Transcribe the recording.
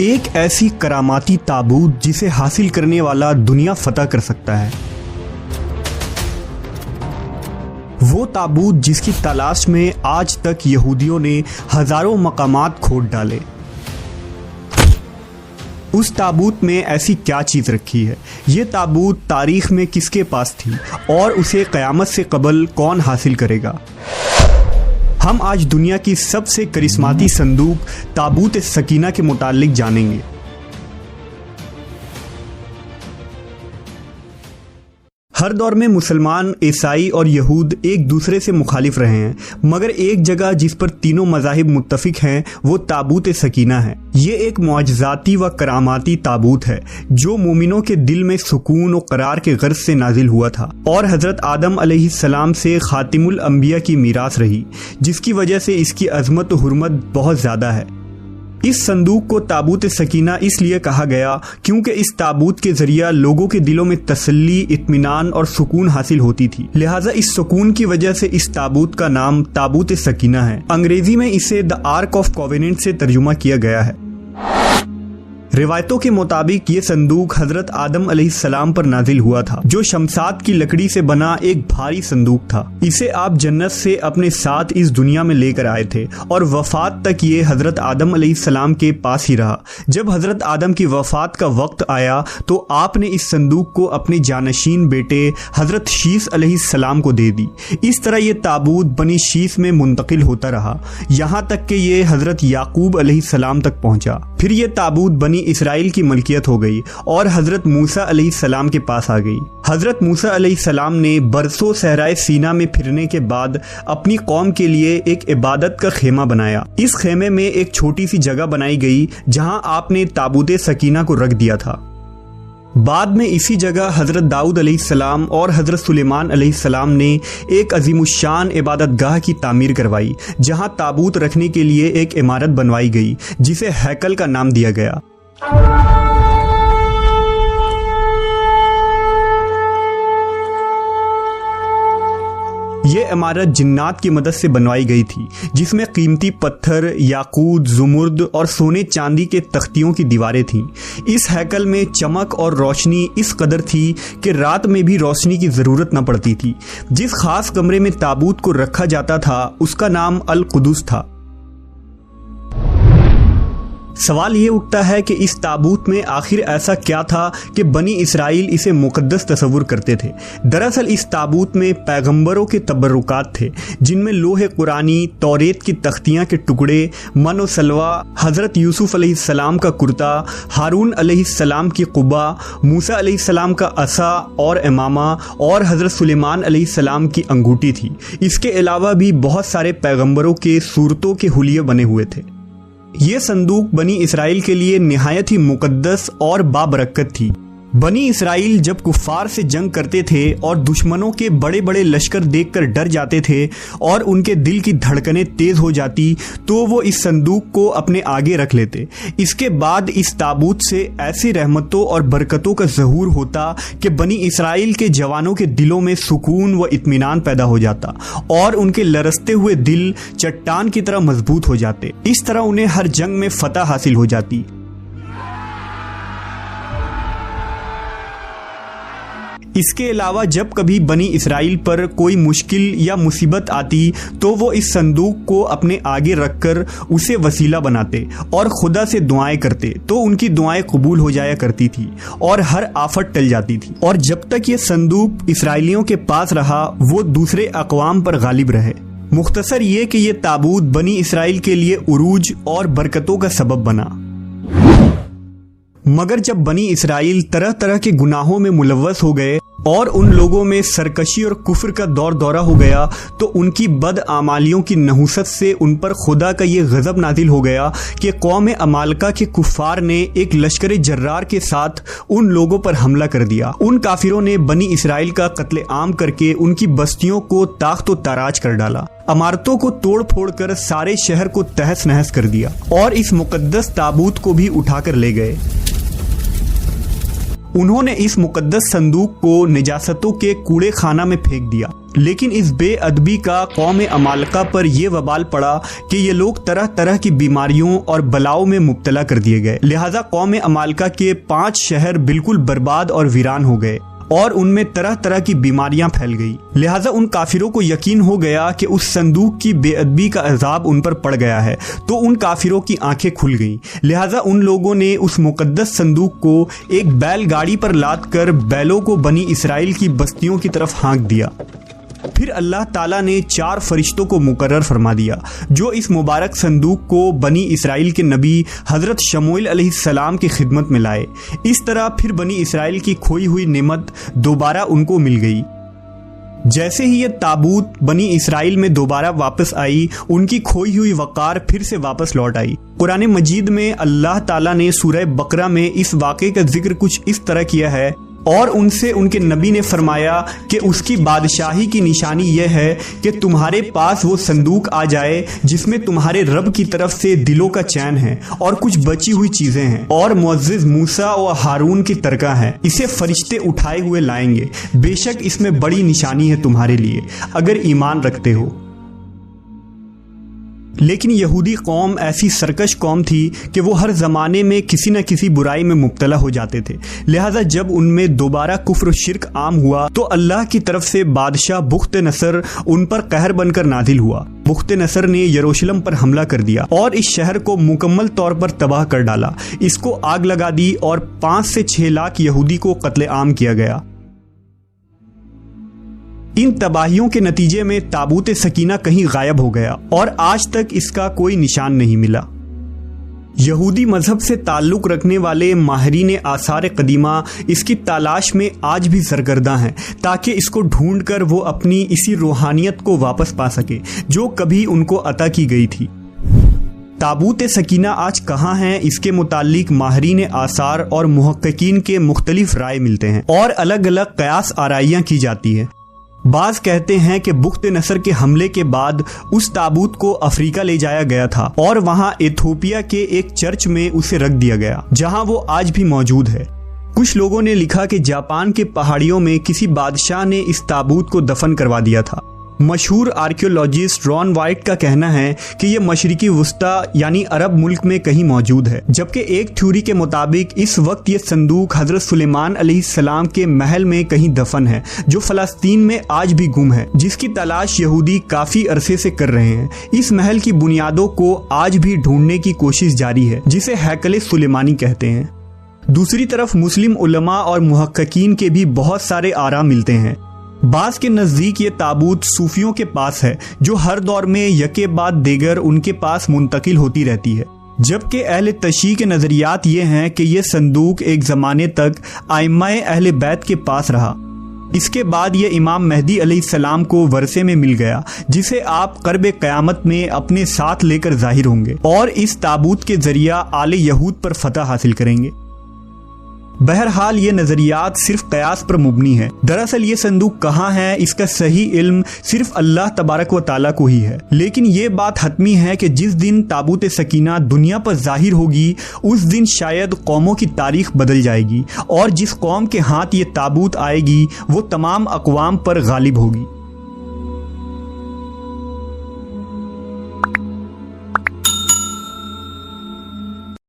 ایک ایسی کراماتی تابوت جسے حاصل کرنے والا دنیا فتح کر سکتا ہے، وہ تابوت جس کی تلاش میں آج تک یہودیوں نے ہزاروں مقامات کھود ڈالے۔ اس تابوت میں ایسی کیا چیز رکھی ہے؟ یہ تابوت تاریخ میں کس کے پاس تھی اور اسے قیامت سے قبل کون حاصل کرے گا؟ ہم آج دنیا کی سب سے کرسماتی صندوق تابوت سکینہ کے متعلق جانیں گے۔ ہر دور میں مسلمان، عیسائی اور یہود ایک دوسرے سے مخالف رہے ہیں، مگر ایک جگہ جس پر تینوں مذاہب متفق ہیں وہ تابوت سکینہ ہے۔ یہ ایک معجزاتی و کراماتی تابوت ہے جو مومنوں کے دل میں سکون و قرار کے غرض سے نازل ہوا تھا اور حضرت آدم علیہ السلام سے خاتم الانبیاء کی میراث رہی، جس کی وجہ سے اس کی عظمت و حرمت بہت زیادہ ہے۔ اس صندوق کو تابوت سکینہ اس لیے کہا گیا کیونکہ اس تابوت کے ذریعہ لوگوں کے دلوں میں تسلی، اطمینان اور سکون حاصل ہوتی تھی، لہٰذا اس سکون کی وجہ سے اس تابوت کا نام تابوت سکینہ ہے۔ انگریزی میں اسے دی آرک آف کووننٹ سے ترجمہ کیا گیا ہے۔ روایتوں کے مطابق یہ صندوق حضرت آدم علیہ السلام پر نازل ہوا تھا، جو شمشاد کی لکڑی سے بنا ایک بھاری صندوق تھا۔ اسے آپ جنت سے اپنے ساتھ اس دنیا میں لے کر آئے تھے اور وفات تک یہ حضرت آدم علیہ السلام کے پاس ہی رہا۔ جب حضرت آدم کی وفات کا وقت آیا تو آپ نے اس صندوق کو اپنے جانشین بیٹے حضرت شیث علیہ السلام کو دے دی۔ اس طرح یہ تابوت بنی شیث میں منتقل ہوتا رہا، یہاں تک کہ یہ حضرت یعقوب علیہ السلام تک پہنچا۔ پھر یہ تابوت بنی اسرائیل کی ملکیت ہو گئی اور حضرت موسیٰ علیہ السلام کے پاس آ گئی۔ حضرت موسیٰ علیہ السلام نے برسوں صحرائے سینا میں پھرنے کے بعد اپنی قوم کے لیے ایک عبادت کا خیمہ بنایا۔ اس خیمے میں ایک چھوٹی سی جگہ بنائی گئی جہاں آپ نے تابوت سکینہ کو رکھ دیا تھا۔ بعد میں اسی جگہ حضرت داؤد علیہ السلام اور حضرت سلیمان علیہ السلام نے ایک عظیم الشان عبادت گاہ کی تعمیر کروائی، جہاں تابوت رکھنے کے لیے ایک عمارت بنوائی گئی جسے ہیکل کا نام دیا گیا۔ یہ عمارت جنات کی مدد سے بنوائی گئی تھی، جس میں قیمتی پتھر، یاقوت، زمرد اور سونے چاندی کے تختیوں کی دیواریں تھیں۔ اس ہیکل میں چمک اور روشنی اس قدر تھی کہ رات میں بھی روشنی کی ضرورت نہ پڑتی تھی۔ جس خاص کمرے میں تابوت کو رکھا جاتا تھا اس کا نام القدس تھا۔ سوال یہ اٹھتا ہے کہ اس تابوت میں آخر ایسا کیا تھا کہ بنی اسرائیل اسے مقدس تصور کرتے تھے؟ دراصل اس تابوت میں پیغمبروں کے تبرکات تھے، جن میں لوح قرآنی، توریت کی تختیاں کے ٹکڑے، من و سلوہ، حضرت یوسف علیہ السلام کا کرتا، ہارون علیہ السلام کی قبا، موسیٰ علیہ السلام کا عصا اور امامہ اور حضرت سلیمان علیہ السلام کی انگوٹھی تھی۔ اس کے علاوہ بھی بہت سارے پیغمبروں کے صورتوں کے حلیے بنے ہوئے تھے۔ یہ صندوق بنی اسرائیل کے لیے نہایت ہی مقدس اور بابرکت تھی۔ بنی اسرائیل جب کفار سے جنگ کرتے تھے اور دشمنوں کے بڑے بڑے لشکر دیکھ کر ڈر جاتے تھے اور ان کے دل کی دھڑکنیں تیز ہو جاتی تو وہ اس صندوق کو اپنے آگے رکھ لیتے۔ اس کے بعد اس تابوت سے ایسی رحمتوں اور برکتوں کا ظہور ہوتا کہ بنی اسرائیل کے جوانوں کے دلوں میں سکون و اطمینان پیدا ہو جاتا اور ان کے لرزتے ہوئے دل چٹان کی طرح مضبوط ہو جاتے۔ اس طرح انہیں ہر جنگ میں فتح حاصل ہو جاتی۔ اس کے علاوہ جب کبھی بنی اسرائیل پر کوئی مشکل یا مصیبت آتی تو وہ اس صندوق کو اپنے آگے رکھ کر اسے وسیلہ بناتے اور خدا سے دعائیں کرتے تو ان کی دعائیں قبول ہو جایا کرتی تھی اور ہر آفت ٹل جاتی تھی۔ اور جب تک یہ صندوق اسرائیلیوں کے پاس رہا وہ دوسرے اقوام پر غالب رہے۔ مختصر یہ کہ یہ تابوت بنی اسرائیل کے لیے عروج اور برکتوں کا سبب بنا۔ مگر جب بنی اسرائیل طرح طرح کے گناہوں میں ملوث ہو گئے اور ان لوگوں میں سرکشی اور کفر کا دور دورہ ہو گیا تو ان کی بد اعمالیوں کی نحوست سے ان پر خدا کا یہ غضب نازل ہو گیا کہ قوم عمالقہ کے کفار نے ایک لشکر جرار کے ساتھ ان لوگوں پر حملہ کر دیا۔ ان کافروں نے بنی اسرائیل کا قتل عام کر کے ان کی بستیوں کو تاخت و تاراج کر ڈالا، عمارتوں کو توڑ پھوڑ کر سارے شہر کو تہس نہس کر دیا اور اس مقدس تابوت کو بھی اٹھا کر لے گئے۔ انہوں نے اس مقدس صندوق کو نجاستوں کے کوڑے خانہ میں پھینک دیا۔ لیکن اس بے ادبی کا قوم عمالقہ پر یہ وبال پڑا کہ یہ لوگ طرح طرح کی بیماریوں اور بلاؤں میں مبتلا کر دیے گئے، لہٰذا قوم عمالقہ کے 5 شہر بالکل برباد اور ویران ہو گئے اور ان میں طرح طرح کی بیماریاں پھیل گئی۔ لہٰذا ان کافروں کو یقین ہو گیا کہ اس صندوق کی بے ادبی کا عذاب ان پر پڑ گیا ہے، تو ان کافروں کی آنکھیں کھل گئیں۔ لہٰذا ان لوگوں نے اس مقدس صندوق کو ایک بیل گاڑی پر لاد کر بیلوں کو بنی اسرائیل کی بستیوں کی طرف ہانک دیا۔ پھر اللہ تعالیٰ نے 4 فرشتوں کو مقرر فرما دیا جو اس مبارک صندوق کو بنی اسرائیل کے نبی حضرت شموئیل علیہ السلام کی خدمت میں لائے۔ اس طرح پھر بنی اسرائیل کی کھوئی ہوئی نعمت دوبارہ ان کو مل گئی۔ جیسے ہی یہ تابوت بنی اسرائیل میں دوبارہ واپس آئی، ان کی کھوئی ہوئی وقار پھر سے واپس لوٹ آئی۔ قرآن مجید میں اللہ تعالیٰ نے سورہ بقرہ میں اس واقعے کا ذکر کچھ اس طرح کیا ہے، اور ان سے ان کے نبی نے فرمایا کہ اس کی بادشاہی کی نشانی یہ ہے کہ تمہارے پاس وہ صندوق آ جائے جس میں تمہارے رب کی طرف سے دلوں کا چین ہے اور کچھ بچی ہوئی چیزیں ہیں اور معزز موسیٰ و ہارون کی ترکہ ہے، اسے فرشتے اٹھائے ہوئے لائیں گے، بے شک اس میں بڑی نشانی ہے تمہارے لیے اگر ایمان رکھتے ہو۔ لیکن یہودی قوم ایسی سرکش قوم تھی کہ وہ ہر زمانے میں کسی نہ کسی برائی میں مبتلا ہو جاتے تھے، لہٰذا جب ان میں دوبارہ کفر و شرک عام ہوا تو اللہ کی طرف سے بادشاہ بخت نصر ان پر قہر بن کر نازل ہوا۔ بخت نصر نے یروشلم پر حملہ کر دیا اور اس شہر کو مکمل طور پر تباہ کر ڈالا، اس کو آگ لگا دی اور 5 سے 6 لاکھ یہودی کو قتل عام کیا گیا۔ ان تباہیوں کے نتیجے میں تابوت سکینہ کہیں غائب ہو گیا اور آج تک اس کا کوئی نشان نہیں ملا۔ یہودی مذہب سے تعلق رکھنے والے ماہرین آثار قدیمہ اس کی تلاش میں آج بھی سرگرداں ہیں تاکہ اس کو ڈھونڈ کر وہ اپنی اسی روحانیت کو واپس پا سکے جو کبھی ان کو عطا کی گئی تھی۔ تابوت سکینہ آج کہاں ہیں، اس کے متعلق ماہرین آثار اور محققین کے مختلف رائے ملتے ہیں اور الگ الگ قیاس آرائیاں کی جاتی ہیں۔ بعض کہتے ہیں کہ بخت نصر کے حملے کے بعد اس تابوت کو افریقہ لے جایا گیا تھا اور وہاں ایتھوپیا کے ایک چرچ میں اسے رکھ دیا گیا جہاں وہ آج بھی موجود ہے۔ کچھ لوگوں نے لکھا کہ جاپان کے پہاڑیوں میں کسی بادشاہ نے اس تابوت کو دفن کروا دیا تھا۔ مشہور آرکیولوجسٹ رون وائٹ کا کہنا ہے کہ یہ مشرقی وسطی یعنی عرب ملک میں کہیں موجود ہے، جبکہ ایک تھیوری کے مطابق اس وقت یہ صندوق حضرت سلیمان علیہ السلام کے محل میں کہیں دفن ہے جو فلسطین میں آج بھی گم ہے، جس کی تلاش یہودی کافی عرصے سے کر رہے ہیں۔ اس محل کی بنیادوں کو آج بھی ڈھونڈنے کی کوشش جاری ہے جسے ہیکل سلیمانی کہتے ہیں۔ دوسری طرف مسلم علماء اور محققین کے بھی بہت سارے آراء ملتے ہیں۔ بعض کے نزدیک یہ تابوت صوفیوں کے پاس ہے جو ہر دور میں یکے بعد دیگر ان کے پاس منتقل ہوتی رہتی ہے، جبکہ اہل تشیع کے نظریات یہ ہیں کہ یہ صندوق ایک زمانے تک ائمہ اہل بیت کے پاس رہا، اس کے بعد یہ امام مہدی علیہ السلام کو ورثے میں مل گیا جسے آپ قرب قیامت میں اپنے ساتھ لے کر ظاہر ہوں گے اور اس تابوت کے ذریعہ آل یہود پر فتح حاصل کریں گے۔ بہرحال یہ نظریات صرف قیاس پر مبنی ہے، دراصل یہ صندوق کہاں ہے اس کا صحیح علم صرف اللہ تبارک و تعالیٰ کو ہی ہے، لیکن یہ بات حتمی ہے کہ جس دن تابوت سکینہ دنیا پر ظاہر ہوگی اس دن شاید قوموں کی تاریخ بدل جائے گی اور جس قوم کے ہاتھ یہ تابوت آئے گی وہ تمام اقوام پر غالب ہوگی۔